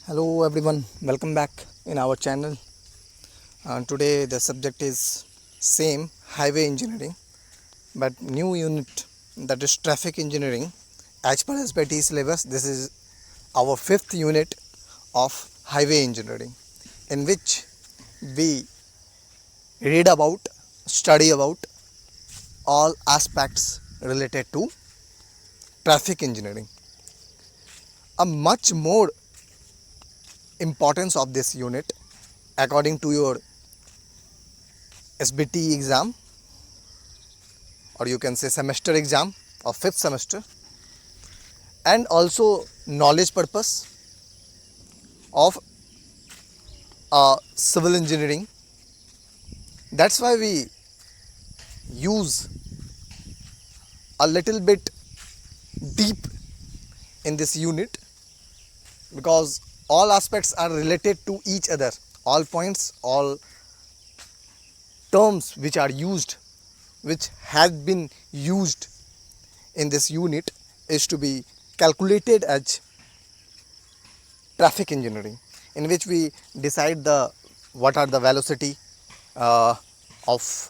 Hello everyone, welcome back in our channel. Today the subject is same highway engineering, but new unit, that is traffic engineering. As per SBT syllabus, this is our fifth unit of highway engineering, in which we read about, study about all aspects related to traffic engineering. A much more importance of this unit according to your SBT exam, or you can say semester exam of fifth semester, and also knowledge purpose of civil engineering. That's why we use a little bit deep in this unit, because all aspects are related to each other. All points, all terms which are used, which have been used in this unit, is to be calculated as traffic engineering, in which we decide what are the velocity of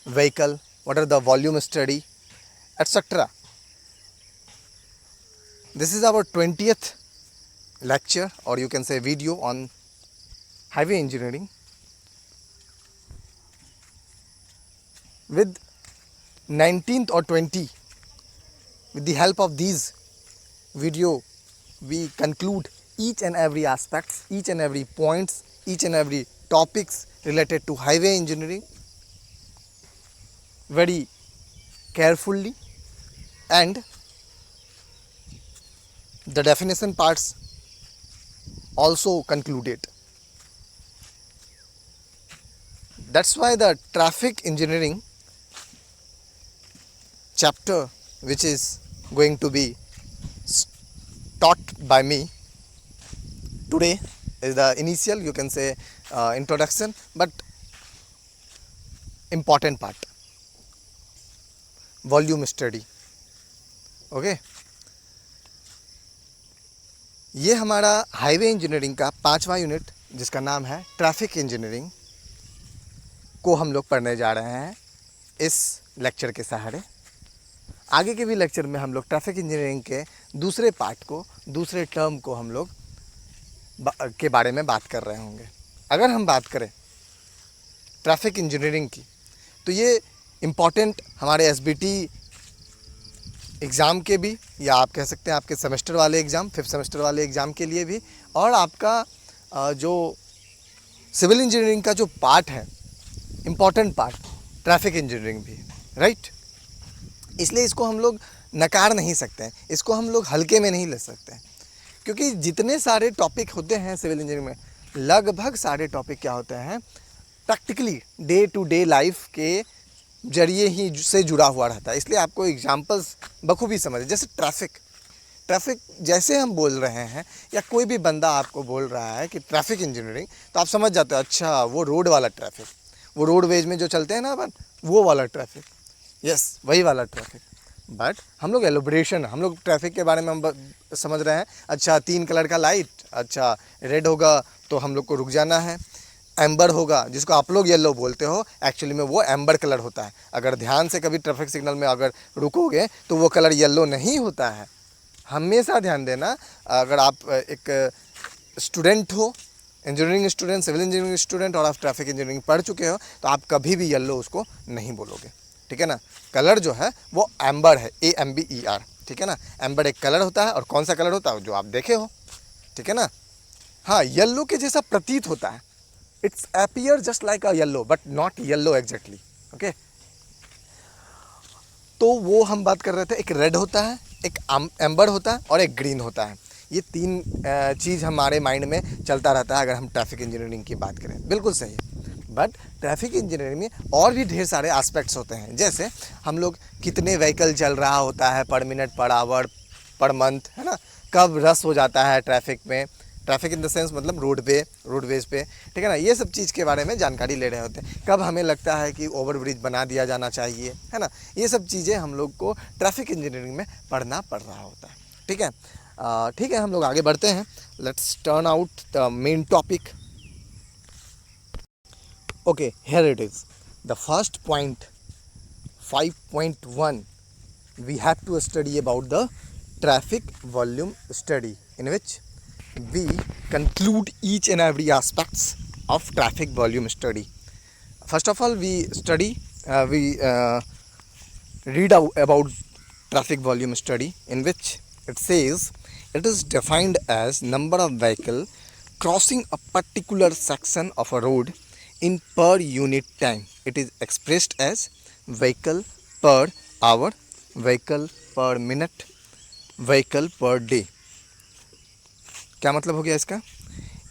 vehicle, what are the volume study, etc. This is our 20th lecture, or you can say video, on highway engineering. With 19th or 20, with the help of these video, we conclude each and every aspects, each and every points, each and every topics related to highway engineering very carefully, and the definition parts also concluded. That's why the traffic engineering chapter, which is going to be taught by me today, is the initial, you can say, introduction, but important part, volume study. Okay, ये हमारा highway engineering का 5वां unit, जिसका नाम है traffic engineering, को हम लोग पढ़ने जा रहे हैं इस लेक्चर के सहारे. आगे के भी लेक्चर में हम लोग ट्रैफिक इंजीनियरिंग के दूसरे पार्ट को, दूसरे टर्म को हम लोग के बारे में बात कर रहे होंगे. अगर हम बात करें ट्रैफिक इंजीनियरिंग की, तो ये इम्पॉर्टेंट हमारे एसबीटी एग्ज़ाम के भी, या आप कह सकते हैं आपके सेमेस्टर वाले एग्ज़ाम, फिफ्थ सेमेस्टर वाले एग्ज़ाम के लिए भी, और आपका जो सिविल इंजीनियरिंग का जो पार्ट है, इम्पॉर्टेंट पार्ट, ट्रैफिक इंजीनियरिंग भी, राइट. इसलिए इसको हम लोग नकार नहीं सकते हैं, इसको हम लोग हल्के में नहीं ले सकते हैं, क्योंकि जितने सारे टॉपिक होते हैं सिविल इंजीनियरिंग में, लगभग सारे टॉपिक क्या होते हैं, practically day to day life के जरिए ही से जुड़ा हुआ रहता है. इसलिए आपको एग्जांपल्स बखूबी समझे. जैसे ट्रैफिक जैसे हम बोल रहे हैं, या कोई भी बंदा आपको बोल रहा है कि ट्रैफिक इंजीनियरिंग, तो आप समझ जाते हो, अच्छा वो रोड वाला ट्रैफिक, वो रोडवेज में जो चलते हैं ना अपन, वो वाला ट्रैफिक, यस वही वाला ट्रैफिक. बट हम लोग एलोब्रेशन, हम लोग ट्रैफिक के बारे में हम समझ रहे हैं, अच्छा 3 कलर का लाइट, अच्छा रेड होगा तो हम लोग को रुक जाना है, एम्बर होगा जिसको आप लोग येलो बोलते हो, एक्चुअली में वो एम्बर कलर होता है. अगर ध्यान से कभी ट्रैफिक सिग्नल में अगर रुकोगे तो वो कलर येलो नहीं होता है. हमेशा ध्यान देना, अगर आप एक स्टूडेंट हो, engineering student, civil engineering student, और आप ट्रैफिक इंजीनियरिंग पढ़ चुके हो, तो आप कभी भी येलो उसको नहीं बोलोगे, ठीक है ना. कलर जो है वो एम्बर है, AMBER, ठीक है ना. एम्बर एक कलर होता है, और कौन सा कलर होता है जो आप देखे हो, ठीक है ना. हाँ, येलो के जैसा प्रतीत होता है, it's appear just like a yellow, but not yellow exactly. Okay, तो वो हम बात कर रहे थे, एक रेड होता है, एक एम्बर होता है, और एक ग्रीन होता है. ये 3 चीज़ हमारे माइंड में चलता रहता है अगर हम ट्रैफिक इंजीनियरिंग की बात करें. बिल्कुल सही है. बट ट्रैफिक इंजीनियरिंग में और भी ढेर सारे एस्पेक्ट्स होते हैं. जैसे हम लोग कितने व्हीकल चल रहा होता है पर minute, per hour, per month, है ना. कब रश हो जाता है ट्रैफिक में, ट्रैफिक इन द सेंस मतलब रोडवेज पे, ठीक है ना. ये सब चीज़ के बारे में जानकारी ले रहे होते हैं. कब हमें लगता है कि ओवरब्रिज बना दिया जाना चाहिए, है ना. ये सब चीज़ें हम लोग को ट्रैफिक इंजीनियरिंग में पढ़ना पड़ रहा होता है. ठीक है, हम लोग आगे बढ़ते हैं. let's turn out the main topic. Okay, here it is. The first point, 5.1, we have to study about the traffic volume study, in which we conclude each and every aspects of traffic volume study. First of all, we read out about traffic volume study, in which it says it is defined as number of vehicle crossing a particular section of a road in per unit time. It is expressed as vehicle per hour, vehicle per minute, vehicle per day. क्या मतलब हो गया इसका?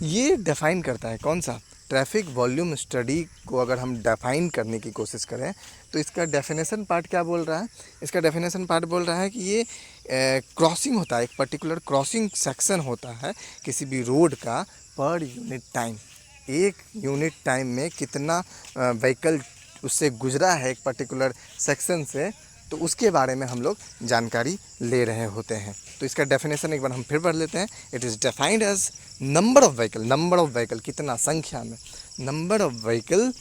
ये define करता है कौन सा? ट्रैफिक वॉल्यूम स्टडी को अगर हम डिफाइन करने की कोशिश करें तो इसका डेफिनेशन पार्ट क्या बोल रहा है? इसका डेफिनेशन पार्ट बोल रहा है कि ये क्रॉसिंग होता है, एक पर्टिकुलर क्रॉसिंग सेक्शन होता है किसी भी रोड का पर यूनिट टाइम। एक यूनिट टाइम में कितना व्हीकल उससे गुजरा है एक पर्टिकुलर सेक्शन से, तो उसके बारे में हम लोग जानकारी ले रहे होते हैं। तो इसका डेफिनेशन एक बार हम फिर पढ़ लेते हैं। It is defined as number of vehicle, कितना संख्या में, number of vehicle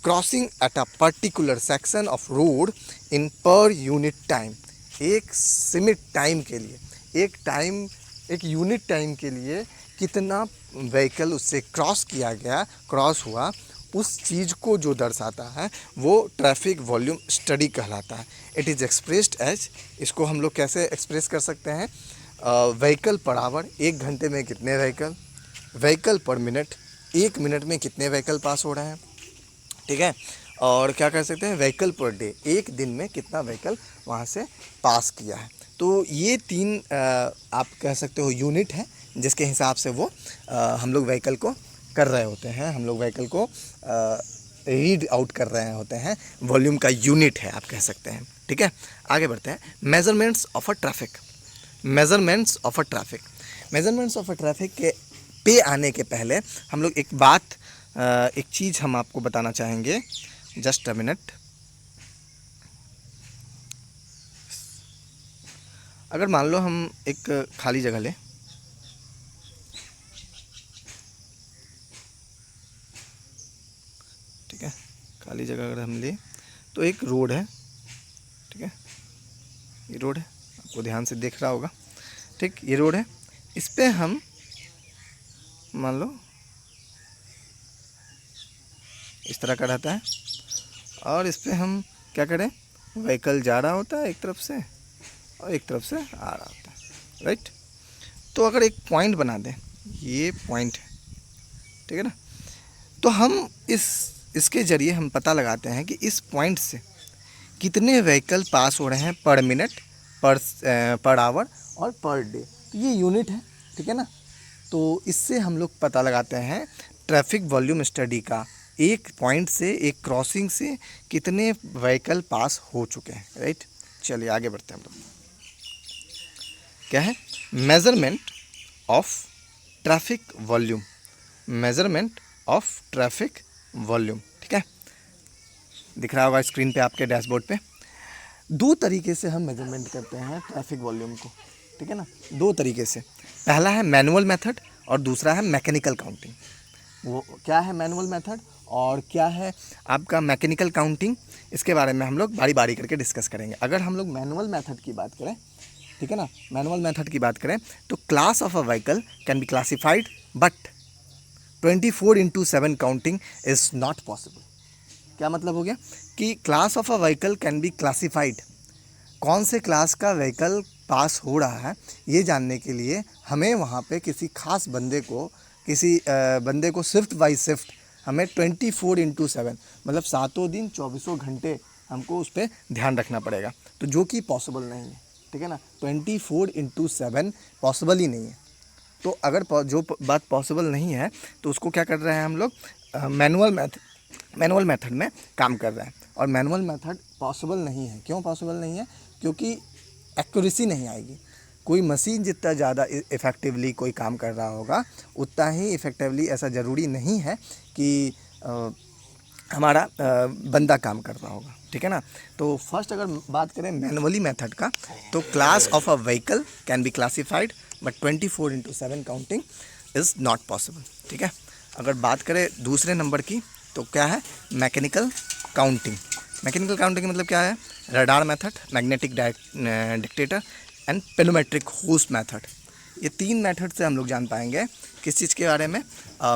crossing at a particular section of road in per unit time. एक सीमित टाइम के लिए, एक यूनिट टाइम के लिए कितना व्हीकल उससे क्रॉस हुआ, उस चीज़ को जो दर्शाता है वो ट्रैफिक वॉल्यूम स्टडी कहलाता है। इट इज़ एक्सप्रेस्ड एज, इसको हम लोग कैसे एक्सप्रेस कर सकते हैं? व्हीकल पर आवर, एक घंटे में कितने व्हीकल, व्हीकल पर मिनट, एक मिनट में कितने व्हीकल पास हो रहे हैं, ठीक है। और क्या कर सकते हैं? व्हीकल पर डे, एक दिन में कितना व्हीकल वहाँ से पास किया है। तो ये तीन आप कह सकते हो यूनिट है जिसके हिसाब से वो हम लोग व्हीकल को कर रहे होते हैं, हम लोग व्हीकल को रीड आउट कर रहे होते हैं, वॉल्यूम का यूनिट है आप कह सकते हैं, ठीक है। आगे बढ़ते हैं। मेजरमेंट्स ऑफ अ ट्रैफिक के पे आने के पहले हम लोग एक चीज़ हम आपको बताना चाहेंगे। Just a minute. अगर मान लो हम एक खाली जगह लें, ठीक है, खाली जगह अगर हम लें तो एक रोड है, ठीक है, ये रोड है, आपको ध्यान से देख रहा होगा, ठीक, ये रोड है। इस पे हम मान लो इस तरह का रहता है और इस पे हम क्या करें? व्हीकल जा रहा होता है एक तरफ से और एक तरफ से आ रहा होता है, राइट। तो अगर एक पॉइंट बना दें, ये पॉइंट है, ठीक है ना, तो हम इसके ज़रिए हम पता लगाते हैं कि इस पॉइंट से कितने व्हीकल पास हो रहे हैं पर मिनट, पर आवर और पर डे। तो ये यूनिट है, ठीक है ना। तो इससे हम लोग पता लगाते हैं ट्रैफिक वॉल्यूम स्टडी का, एक पॉइंट से, एक क्रॉसिंग से कितने व्हीकल पास हो चुके हैं, राइट। चलिए आगे बढ़ते हैं हम लोग। क्या है? Measurement of traffic volume, measurement of traffic volume, ठीक है, दिख रहा होगा स्क्रीन पे आपके डैशबोर्ड पे। दो तरीके से हम मेजरमेंट करते हैं ट्रैफिक वॉल्यूम को, ठीक है ना, दो तरीके से। पहला है मैनुअल मेथड और दूसरा है मैकेनिकल काउंटिंग। वो क्या है मैनुअल मेथड और क्या है आपका मैकेनिकल काउंटिंग, इसके बारे में हम लोग बारी बारी करके डिस्कस करेंगे। अगर हम लोग मैनुअल मेथड की बात करें, ठीक है ना, मैनुअल मेथड की बात करें तो class of a vehicle can be classified but 24/7 counting is not possible. क्या मतलब हो गया? कि class of a vehicle can be classified, कौन से क्लास का व्हीकल पास हो रहा है ये जानने के लिए हमें वहाँ पे किसी खास बंदे को शिफ्ट बाई शिफ्ट हमें 24/7 मतलब 7 दिन 24 घंटे हमको उस पर ध्यान रखना पड़ेगा, तो जो कि पॉसिबल नहीं है, ठीक है ना। 24/7 पॉसिबल ही नहीं है। तो अगर जो बात पॉसिबल नहीं है तो उसको क्या कर रहे हैं हम लोग? मैनुअल मेथड में काम कर रहे हैं। और मैनुअल मेथड पॉसिबल नहीं है। क्यों पॉसिबल नहीं है? क्योंकि एक्यूरेसी नहीं आएगी। कोई मशीन जितना ज़्यादा इफ़ेक्टिवली कोई काम कर रहा होगा उतना ही इफ़ेक्टिवली ऐसा ज़रूरी नहीं है कि हमारा बंदा काम कर रहा होगा, ठीक है ना। तो फर्स्ट अगर बात करें मैनुअली मेथड का, तो class of a vehicle can be classified but 24/7 counting is not possible, ठीक है। अगर बात करें दूसरे नंबर की तो क्या है, मैकेनिकल काउंटिंग। मैकेनिकल काउंटिंग मतलब क्या है, radar method, magnetic detector and pneumatic hose method. ये 3 मेथड से हम लोग जान पाएंगे किस चीज़ के बारे में,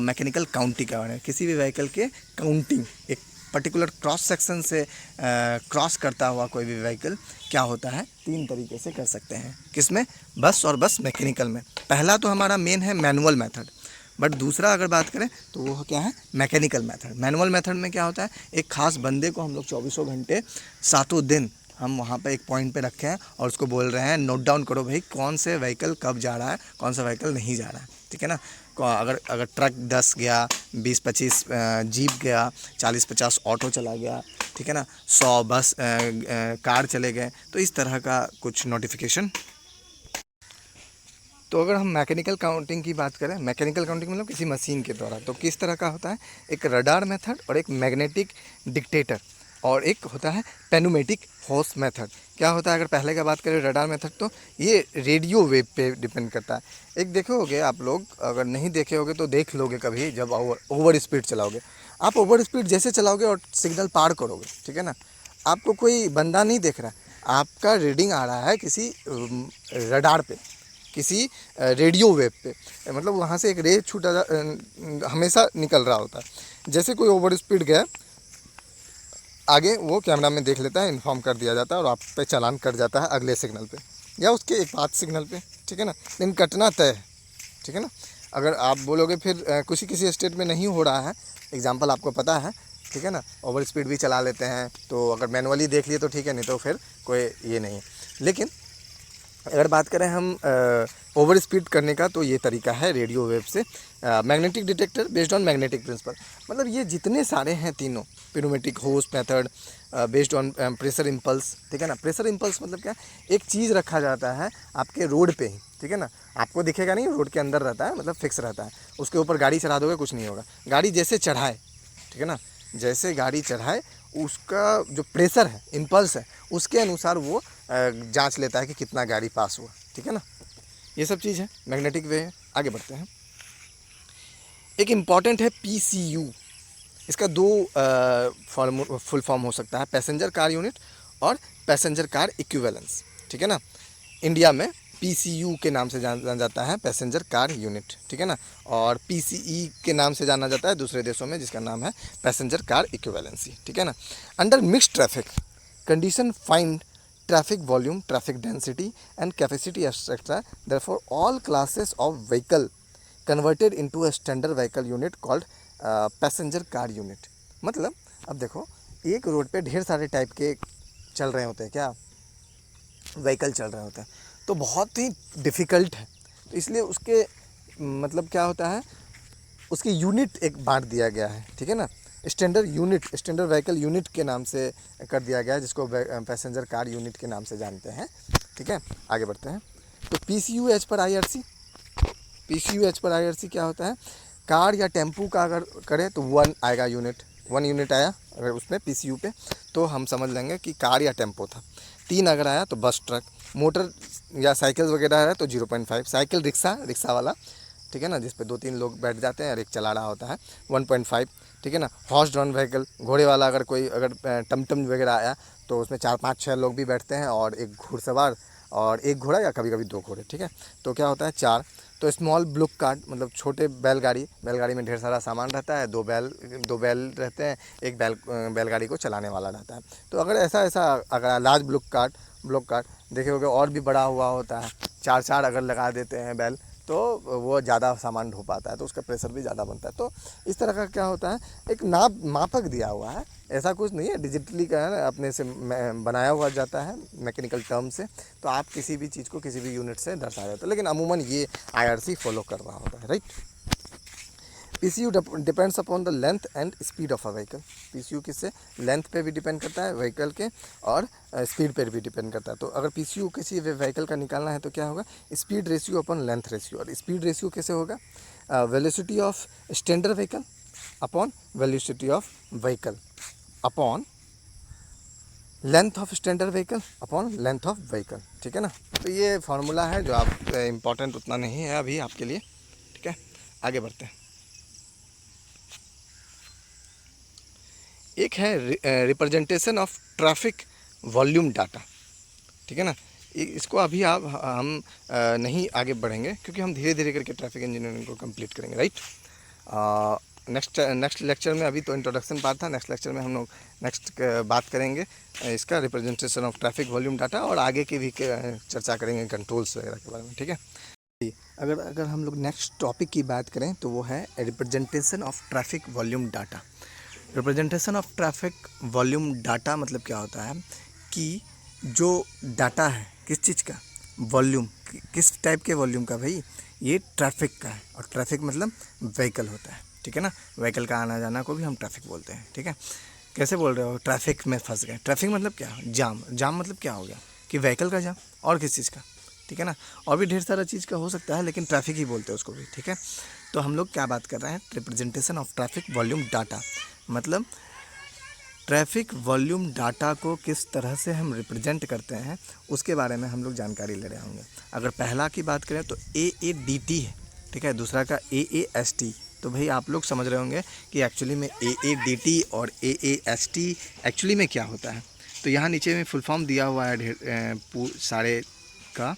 मैकेनिकल काउंटिंग के बारे में। किसी भी व्हीकल के काउंटिंग, एक पर्टिकुलर क्रॉस सेक्शन से क्रॉस करता हुआ कोई भी व्हीकल क्या होता है, 3 तरीके से कर सकते हैं। किसमें, बस और बस मैकेनिकल में। पहला तो हमारा मेन है मैनुअल मेथड, बट दूसरा अगर बात करें तो वो क्या है, मैकेनिकल मेथड। मैनुअल मेथड में क्या होता है, एक खास बंदे को हम लोग 24 घंटे 7 दिन हम वहाँ पे एक पॉइंट पे रखे हैं और उसको बोल रहे हैं नोट डाउन करो भाई कौन से व्हीकल कब जा रहा है, कौन सा व्हीकल नहीं जा रहा है, ठीक है ना। अगर ट्रक 10 गया, 20-25 जीप गया, 40-50 ऑटो चला गया, ठीक है ना, 100 बस कार चले गए, तो इस तरह का कुछ नोटिफिकेशन। तो अगर हम मैकेनिकल काउंटिंग की बात करें, मैकेनिकल काउंटिंग मतलब किसी मशीन के द्वारा, तो किस तरह का होता है, एक रडार मेथड और एक मैग्नेटिक डिक्टेटर और एक होता है पेनोमेटिक होस्ट मेथड। क्या होता है, अगर पहले का बात करें रडार मेथड, तो ये रेडियो वेव पे डिपेंड करता है। एक देखे होगे आप लोग, अगर नहीं देखे होगे तो देख लोगे कभी, जब ओवर स्पीड चलाओगे, आप ओवर स्पीड जैसे चलाओगे और सिग्नल पार करोगे, ठीक है ना, आपको कोई बंदा नहीं देख रहा है, आपका रीडिंग आ रहा है किसी रडार पे, किसी रेडियो वेव पे, मतलब वहाँ से एक रे छूटा हमेशा निकल रहा होता है। जैसे कोई ओवर स्पीड गया आगे, वो कैमरा में देख लेता है, इन्फॉर्म कर दिया जाता है और आप पे चालान कट जाता है अगले सिग्नल पे या उसके एक बाद सिग्नल पे, ठीक है ना। लेकिन कटना तय है, ठीक है ना। अगर आप बोलोगे फिर किसी स्टेट में नहीं हो रहा है, एग्जाम्पल आपको पता है, ठीक है ना, ओवर स्पीड भी चला लेते हैं, तो अगर मैनुअली देख लिए तो ठीक है, नहीं तो फिर कोई ये नहीं है। लेकिन अगर बात करें हम ओवर स्पीड करने का, तो ये तरीका है रेडियो वेव से। Magnetic detector based on magnetic principle, मतलब ये जितने सारे हैं तीनों, pneumatic hose method based on pressure impulse, ठीक है ना। प्रेशर इम्पल्स मतलब क्या, एक चीज़ रखा जाता है आपके रोड पे ही, ठीक है ना, आपको दिखेगा नहीं, रोड के अंदर रहता है, मतलब फिक्स रहता है, उसके ऊपर गाड़ी चढ़ा दोगे कुछ नहीं होगा। गाड़ी जैसे चढ़ाए, ठीक है ना, जैसे गाड़ी चढ़ाए उसका जो प्रेशर है, इम्पल्स है, उसके अनुसार वो जांच लेता है कि कितना गाड़ी पास हुआ, ठीक है ना। ये सब चीज़ है, मैग्नेटिक वे है। आगे बढ़ते हैं। एक इम्पॉर्टेंट है PCU, इसका 2 फुल फॉर्म हो सकता है, पैसेंजर कार यूनिट और पैसेंजर कार इक्विवेलेंस, ठीक है ना। इंडिया में PCU के नाम से जाना जाता है, पैसेंजर कार यूनिट, ठीक है ना, और PCE के नाम से जाना जाता है दूसरे देशों में, जिसका नाम है पैसेंजर कार इक्विवेलेंसी, ठीक है ना। Under mixed traffic condition find traffic volume, traffic density and capacity etc. Therefore, all classes of vehicle converted into a standard vehicle unit called passenger car unit। मतलब अब देखो, एक रोड पे ढेर सारे टाइप के चल रहे होते हैं, क्या व्हीकल चल रहे होते हैं, तो बहुत ही डिफ़िकल्ट है, तो इसलिए उसके मतलब क्या होता है, उसकी यूनिट एक बांट दिया गया है, ठीक है ना। Standard unit, standard vehicle unit के नाम से कर दिया गया है, जिसको पैसेंजर कार यूनिट के नाम से जानते हैं, ठीक है। आगे बढ़ते हैं। तो PCU as per IRC, PCU as per IRC क्या होता है, कार या टेम्पू का अगर करें तो 1 आएगा यूनिट, 1 यूनिट आया अगर उसमें PCU पे, तो हम समझ लेंगे कि कार या टेम्पो था। 3 अगर आया तो बस, ट्रक, मोटर या साइकिल वगैरह है तो 0.5, साइकिल रिक्शा वाला, ठीक है ना, जिस पे 2-3 लोग बैठ जाते हैं और एक चला रहा होता है, 1.5, ठीक है ना। हॉर्स ड्रॉन व्हीकल, घोड़े वाला, अगर टमटम वगैरह आया तो उसमें 4-5-6 लोग भी बैठते हैं और एक घुड़सवार और एक घोड़ा या कभी कभी 2 घोड़े, ठीक है, तो क्या होता है 4। तो स्मॉल ब्लॉक कार्ट मतलब छोटे बैलगाड़ी में ढेर सारा सामान रहता है, 2 बैल रहते हैं, एक बैलगाड़ी को चलाने वाला रहता है। तो अगर ऐसा अगर लार्ज ब्लॉक कार्ट देखे होगे और भी बड़ा हुआ होता है, 4 अगर लगा देते हैं बैल, तो वो ज़्यादा सामान ढो पाता है, तो उसका प्रेशर भी ज़्यादा बनता है। तो इस तरह का क्या होता है, एक मापक दिया हुआ है, ऐसा कुछ नहीं है, डिजिटली का है, अपने से बनाया हुआ जाता है मैकेनिकल टर्म से, तो आप किसी भी चीज़ को किसी भी यूनिट से दर्शाया जाता है, लेकिन अमूमन ये IRC फॉलो कर रहा होता है, right. PCU depends upon the length and speed of a vehicle. PCU किससे, लेंथ पे भी डिपेंड करता है व्हीकल के, और स्पीड पे भी डिपेंड करता है। तो अगर PCU किसी व्हीकल का निकालना है तो क्या होगा, speed ratio upon length ratio. और स्पीड रेशियो कैसे होगा, velocity of standard vehicle upon velocity of vehicle upon length of standard vehicle upon length of vehicle, ठीक है ना। तो ये फार्मूला है जो आप इम्पोर्टेंट उतना नहीं है अभी आपके लिए, ठीक है। आगे बढ़ते हैं। एक है representation of traffic volume data, ठीक है ना। इसको अभी आप हम नहीं आगे बढ़ेंगे क्योंकि हम धीरे धीरे करके ट्रैफिक इंजीनियरिंग को कंप्लीट करेंगे, राइट। नेक्स्ट लेक्चर में, अभी तो इंट्रोडक्शन पार्ट था, नेक्स्ट लेक्चर में हम लोग नेक्स्ट बात करेंगे इसका representation of traffic volume data, और आगे की भी चर्चा करेंगे कंट्रोल्स वगैरह के बारे में, ठीक है। अगर अगर हम लोग नेक्स्ट टॉपिक की बात करें तो वो है representation of traffic volume data. Representation of traffic volume data मतलब क्या होता है कि जो डाटा है किस चीज़ का, वॉल्यूम, किस टाइप के वॉल्यूम का भाई, ये ट्रैफिक का है, और ट्रैफिक मतलब व्हीकल होता है, ठीक है ना। व्हीकल का आना जाना को भी हम ट्रैफिक बोलते हैं, ठीक है। कैसे बोल रहे हो, ट्रैफिक में फंस गए। ट्रैफिक मतलब क्या, जाम। जाम मतलब क्या हो गया कि व्हीकल का जाम, और किस चीज़ का, ठीक है ना। और भी ढेर सारा चीज़ का हो सकता है, लेकिन ट्रैफिक ही बोलते हैं उसको भी, ठीक है। तो हम लोग क्या बात कर रहे हैं, representation of traffic volume data, मतलब ट्रैफिक वॉल्यूम डाटा को किस तरह से हम रिप्रेजेंट करते हैं उसके बारे में हम लोग जानकारी ले रहे होंगे। अगर पहला की बात करें तो AADT है, ठीक है। दूसरा का AAST। तो भाई आप लोग समझ रहे होंगे कि एक्चुअली में AADT और AAST एक्चुअली में क्या होता है। तो यहाँ नीचे में फुल फॉर्म दिया हुआ है सारे का,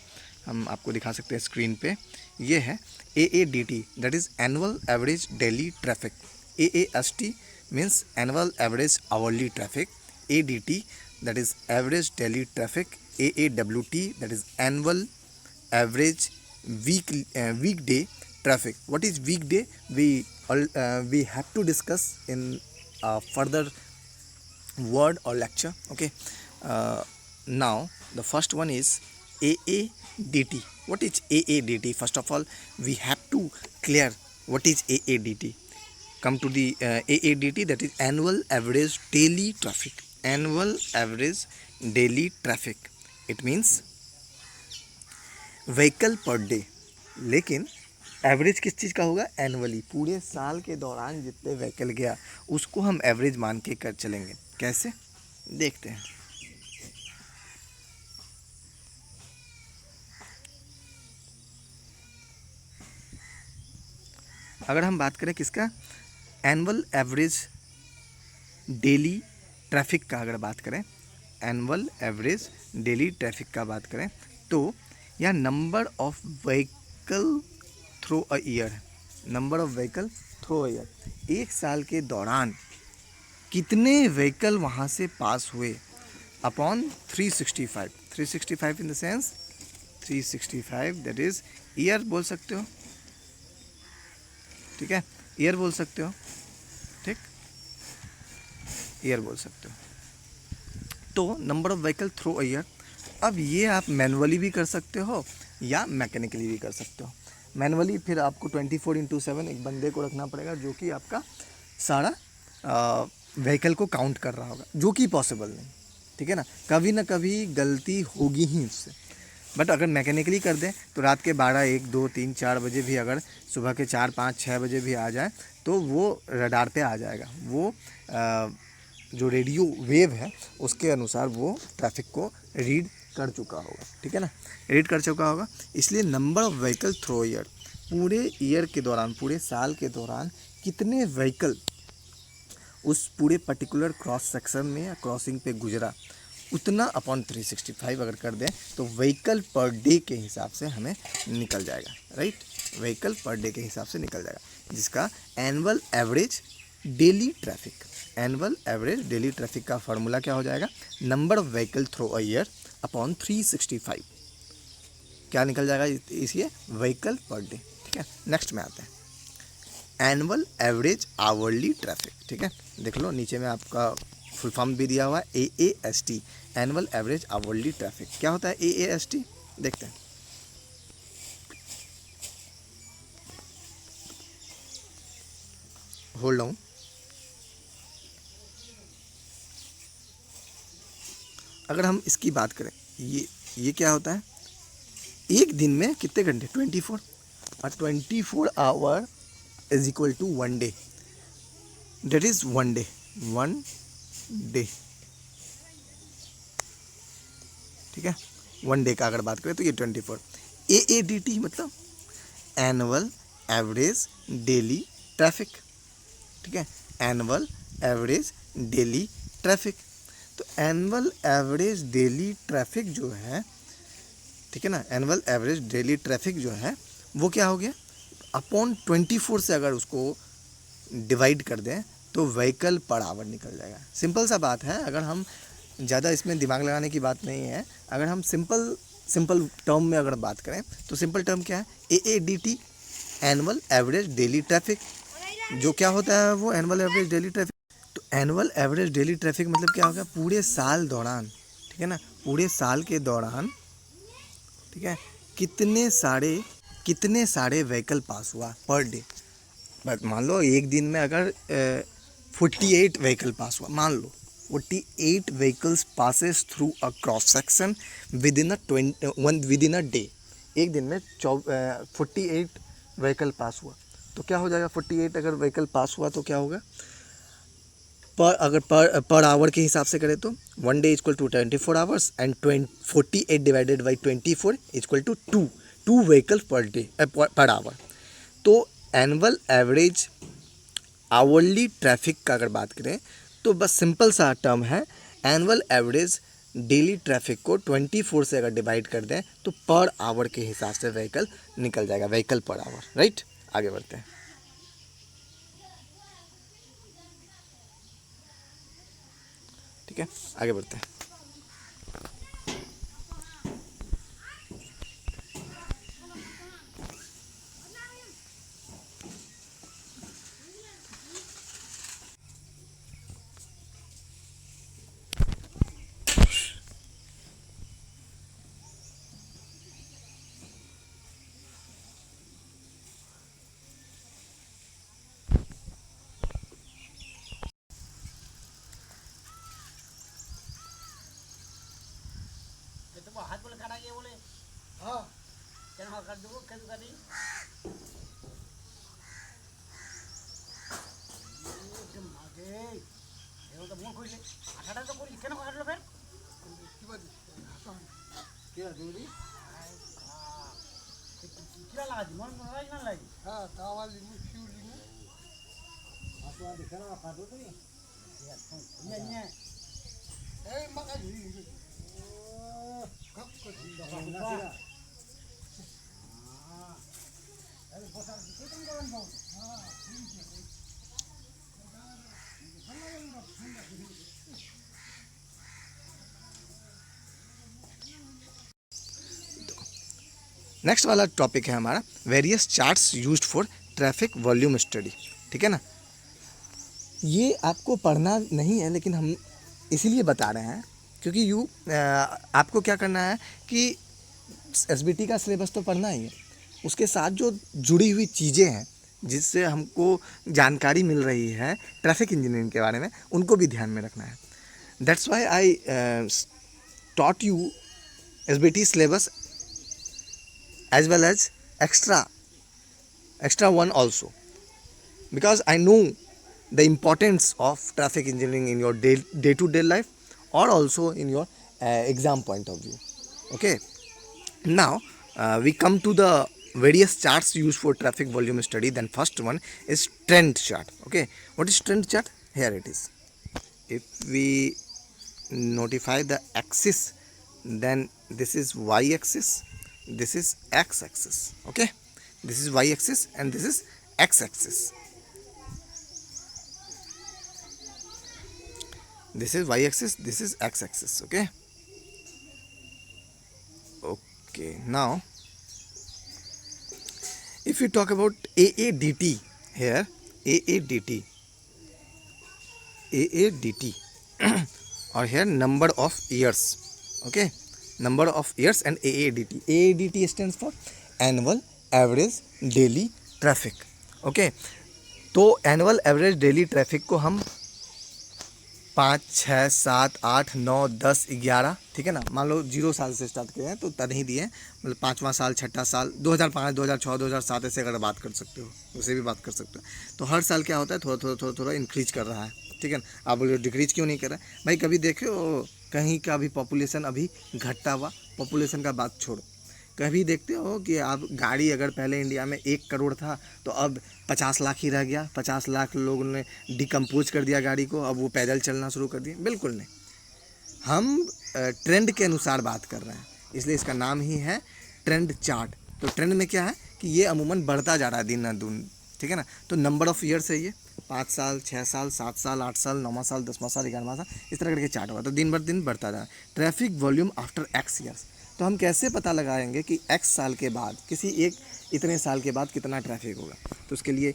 हम आपको दिखा सकते हैं स्क्रीन पे। ये है AADT, that is annual average daily traffic. AAST means annual average hourly traffic. ADT, that is average daily traffic. AAWT, that is annual average weekday traffic. What is weekday? We have to discuss in further word or lecture, okay. Now the first one is AADT. What is AADT? First of all, we have to clear what is AADT. Come to the AADT, that is annual average daily traffic. Annual average daily traffic, it means vehicle per day. लेकिन average किस चीज़ का होगा, annually, पूरे साल के दौरान जितने vehicle गया उसको हम एवरेज मान के कर चलेंगे। कैसे, देखते हैं। अगर हम बात करें किसका, एनुअल एवरेज डेली ट्रैफिक का, अगर बात करें एनुअल एवरेज डेली ट्रैफिक का बात करें तो यह number of vehicle through a year है। Number of vehicle through a year, एक साल के दौरान कितने व्हीकल वहाँ से पास हुए upon 365। 365 in the sense 365, that is year बोल सकते हो, ठीक है, ईयर बोल सकते हो, ठीक, ईयर बोल सकते हो। तो number of vehicle through a year. अब ये आप मैनुअली भी कर सकते हो या मैकेनिकली भी कर सकते हो। मैनुअली फिर आपको 24/7 एक बंदे को रखना पड़ेगा जो कि आपका सारा व्हीकल को काउंट कर रहा होगा, जो कि पॉसिबल नहीं, ठीक है ना। कभी ना कभी गलती होगी ही उससे। बट अगर मैकेनिकली कर दें तो रात के 12, 1, 2, 3, 4 बजे भी, अगर सुबह के 4, 5, 6 बजे भी आ जाए तो वो रडार पे आ जाएगा। वो जो रेडियो वेव है उसके अनुसार वो ट्रैफिक को रीड कर चुका होगा, ठीक है ना, रीड कर चुका होगा। इसलिए number of vehicle through year, पूरे ईयर के दौरान, पूरे साल के दौरान कितने व्हीकल उस पूरे पर्टिकुलर क्रॉस सेक्शन में या क्रॉसिंग पे गुजरा, उतना अपॉन 365 अगर कर दें तो व्हीकल पर डे के हिसाब से हमें निकल जाएगा, राइट। व्हीकल पर डे के हिसाब से निकल जाएगा, जिसका annual average daily traffic, annual average daily traffic का फार्मूला क्या हो जाएगा, number of vehicle through a year upon 365, क्या निकल जाएगा, इसलिए व्हीकल पर डे, ठीक है। नेक्स्ट में आते हैं, एनुअल एवरेज आवरली ट्रैफिक, ठीक है। देख लो नीचे में आपका फुल फॉर्म भी दिया हुआ है, AAST, annual average hourly traffic. क्या होता है AAST, देखते हैं। Hold on. अगर हम इसकी बात करें, ये क्या होता है, एक दिन में कितने घंटे, 24, और 24 hour is equal to 1 day, that is 1 day, 1 day, ठीक है। 1 डे का अगर बात करें तो ये 24। AADT मतलब एनुअल एवरेज डेली ट्रैफिक, ठीक है, एनुअल एवरेज डेली ट्रैफिक। तो एनुअल एवरेज डेली ट्रैफिक जो है, ठीक है ना, एनुअल एवरेज डेली ट्रैफिक जो है वो क्या हो गया, अपॉन 24 से अगर उसको डिवाइड कर दें तो व्हीकल पर आवर निकल जाएगा। सिंपल सा बात है, अगर हम ज़्यादा इसमें दिमाग लगाने की बात नहीं है, अगर हम सिंपल टर्म में अगर बात करें तो सिंपल टर्म क्या है, AADT annual average daily traffic. जो क्या होता है वो एनुअल एवरेज डेली ट्रैफिक। तो एनुअल एवरेज डेली ट्रैफिक मतलब क्या होगा, पूरे साल दौरान, ठीक है ना, पूरे साल के दौरान, ठीक है, कितने सारे व्हीकल पास हुआ पर डे। बट मान लो एक दिन में अगर 48 व्हीकल पास हुआ, मान लो 48 vehicles passes through a cross section with in a day. एक दिन में 48 व्हीकल पास हुआ तो क्या हो जाएगा, 48 अगर व्हीकल पास हुआ तो क्या होगा, पर आवर के हिसाब से करें तो 1 day equal to 24 hours and 48 divided by 24 equal to 2 vehicle per day per hour. तो एनुअल एवरेज आवरली ट्रैफिक का अगर बात करें तो बस सिंपल सा टर्म है, एनुअल एवरेज डेली ट्रैफिक को 24 से अगर डिवाइड कर दें तो पर आवर के हिसाब से व्हीकल निकल जाएगा, व्हीकल पर आवर, राइट। आगे बढ़ते हैं। ठीक है, आगे बढ़ते हैं। हाथ बोले खाना ये बोले हाँ क्या कर दो कैसे कर दी एकदम आगे ये तो मुंह खोल ले आठाटा तो कोई क्या ना कर लो फिर क्या दूरी क्या लगा दी मन लगा ना लगी हाँ तावा लिमु फ्यू लिमु आसमान दिखा ना कर दो तो ये ए मका जी नेक्स्ट वाला टॉपिक है हमारा various charts used for traffic volume study, ठीक है ना। ये आपको पढ़ना नहीं है लेकिन हम इसीलिए बता रहे हैं क्योंकि आपको क्या करना है कि एसबीटी का सिलेबस तो पढ़ना ही है, उसके साथ जो जुड़ी हुई चीज़ें हैं जिससे हमको जानकारी मिल रही है ट्रैफिक इंजीनियरिंग के बारे में, उनको भी ध्यान में रखना है। That's why I taught you SBT syllabus as well as extra one also, because I know the importance of traffic engineering in your day-to-day life or also in your exam point of view. Okay, now we come to the various charts used for traffic volume study. Then first one is trend chart. Okay, what is trend chart? Here it is. If we notify the axis, then this is y axis, this is x axis. Okay, this is y axis and this is x axis. This is y axis, this is x axis. Okay, now if you talk about AADT here, AADT or here number of years. Okay, number of years and AADT stands for annual average daily traffic. Okay, तो annual average daily traffic को हम 5, 6, 7, 8, 9, 10, 11, ठीक है ना, मान लो 0 साल से start किए हैं तो तद ही दिए, मतलब 5वां साल, 6ठा साल, 2005, 2006, 2007 ऐसे अगर बात कर सकते हो, उसे भी बात कर सकते हो। तो हर साल क्या होता है, थोड़ा इंक्रीज कर रहा है। ठीक है ना। आप बोलो डिक्रीज क्यों नहीं कर रहा है भाई, कभी देखो कहीं का भी पॉपुलेशन अभी घटता हुआ, पॉपुलेशन का बात छोड़ो, कभी देखते हो कि आप गाड़ी अगर पहले इंडिया में 1 करोड़ था तो अब 50 लाख ही रह गया, 50 लाख लोगों ने डिकम्पोज कर दिया गाड़ी को, अब वो पैदल चलना शुरू कर दिया? बिल्कुल नहीं। हम ट्रेंड के अनुसार बात कर रहे हैं, इसलिए इसका नाम ही है ट्रेंड चार्ट। तो ट्रेंड में क्या है कि ये अमूमन बढ़ता जा रहा है दिन न दिन, ठीक है ना। तो नंबर ऑफ़ ईयर्स है ये, 5 साल, 6 साल, 7 साल, 8 साल, 9वां साल, 10वां साल, 11वां साल, इस तरह करके चार्ट होगा। तो दिन भर दिन बढ़ता जा रहा है। Traffic volume after x years, तो हम कैसे पता लगाएंगे कि एक्स साल के बाद, किसी एक इतने साल के बाद कितना ट्रैफिक होगा? तो उसके लिए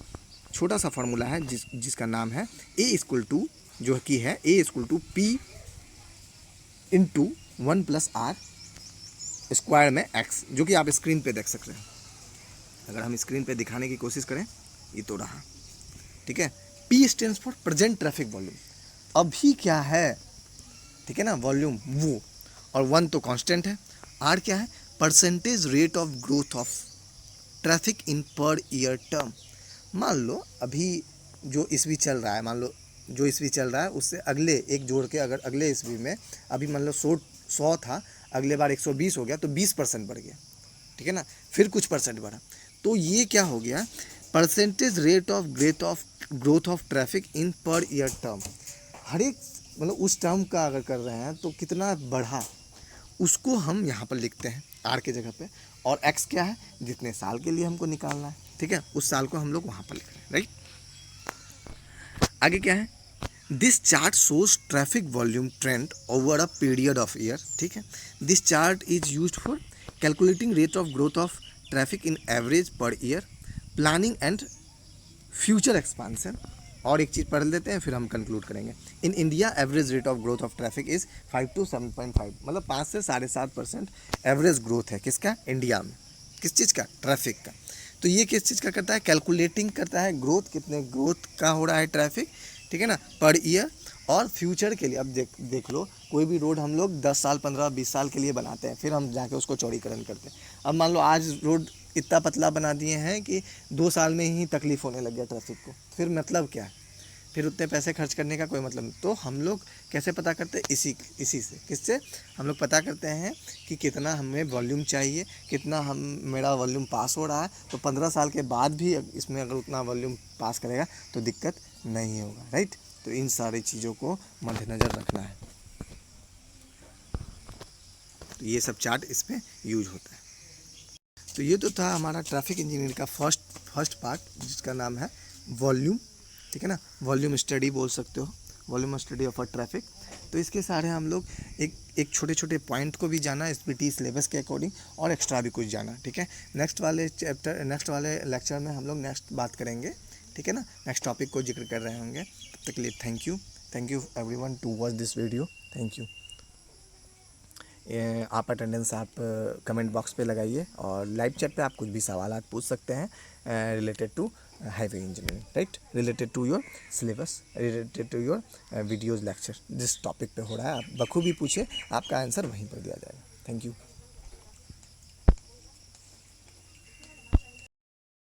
छोटा सा फार्मूला है जिसका नाम है A=, जो कि है A=P इंटू 1+R स्क्वायर में x, जो कि आप स्क्रीन पे देख सकते हैं। अगर हम स्क्रीन पे दिखाने की कोशिश करें, ये तो रहा, ठीक है। P stands for present traffic volume, अभी क्या है, ठीक है ना, वॉल्यूम वो, और 1 तो कांस्टेंट है। R क्या है? Percentage rate of growth of traffic in per year term. मान लो अभी जो ईस्वी चल रहा है, मान लो जो ईस्वी चल रहा है उससे अगले एक जोड़ के, अगर अगले ईस्वी में अभी मान लो 100 था, अगले बार 120 हो गया, तो 20% बढ़ गया, ठीक है ना, फिर कुछ परसेंट बढ़ा, तो ये क्या हो गया? Percentage rate of growth of traffic in per year term. हर एक मतलब उस टर्म का अगर कर रहे हैं तो कितना बढ़ा, उसको हम यहाँ पर लिखते हैं आर के जगह पे, और एक्स क्या है? जितने साल के लिए हमको निकालना है, ठीक है, उस साल को हम लोग वहाँ पर लिख रहे हैं, राइट। आगे क्या है? This chart shows traffic volume trend over a period of year, ठीक है। This chart is used for calculating rate of growth of traffic in average per year, planning and future expansion. और एक चीज़ पढ़ लेते हैं फिर हम कंक्लूड करेंगे। In India average rate of growth of traffic is 5 to 7.5, मतलब 5 से 7.5% एवरेज ग्रोथ है। किसका? इंडिया में। किस चीज़ का? ट्रैफिक का। तो ये किस चीज़ का करता है? कैलकुलेटिंग करता है ग्रोथ, कितने ग्रोथ का हो रहा है ट्रैफिक, ठीक है ना, पर ईयर। और फ्यूचर के लिए अब देख लो, कोई भी रोड हम लोग 10 साल 15 20 साल के लिए बनाते हैं, फिर हम जाके उसको चौड़ीकरण करते हैं। अब मान लो आज रोड इतना पतला बना दिए हैं कि 2 साल में ही तकलीफ होने लग गया ट्रैफिक को, फिर मतलब क्या है? फिर उतने पैसे खर्च करने का कोई मतलब नहीं। तो हम लोग कैसे पता करते हैं? इसी से। किससे हम लोग पता करते हैं कि कितना हमें वॉल्यूम चाहिए, कितना मेरा वॉल्यूम पास हो रहा है। तो 15 साल के बाद भी इसमें अगर उतना वॉल्यूम पास करेगा तो दिक्कत नहीं होगा, राइट। तो इन सारी चीज़ों को मद्देनज़र रखना है। तो ये सब चार्ट इस पर यूज होता है। तो ये तो था हमारा ट्रैफिक इंजीनियरिंग का फर्स्ट पार्ट, जिसका नाम है वॉल्यूम, ठीक है ना, वॉल्यूम स्टडी बोल सकते हो, volume study of a traffic. तो इसके सारे हम लोग एक छोटे छोटे पॉइंट को भी जाना एसपीटी सिलेबस के अकॉर्डिंग, और एक्स्ट्रा भी कुछ जाना, ठीक है। नेक्स्ट वाले लेक्चर में हम लोग नेक्स्ट बात करेंगे, ठीक है ना, नेक्स्ट टॉपिक को जिक्र कर रहे होंगे। तब तक के लिए thank you everyone to watch this video, thank you. आप अटेंडेंस आप कमेंट बॉक्स पे लगाइए, और लाइव चैट पे आप कुछ भी सवाल पूछ सकते हैं related to highway engineering, right, related to your syllabus, related to your videos lecture जिस टॉपिक पे हो रहा है, आप बखूबी पूछिए, आपका आंसर वहीं पर दिया जाएगा। Thank you.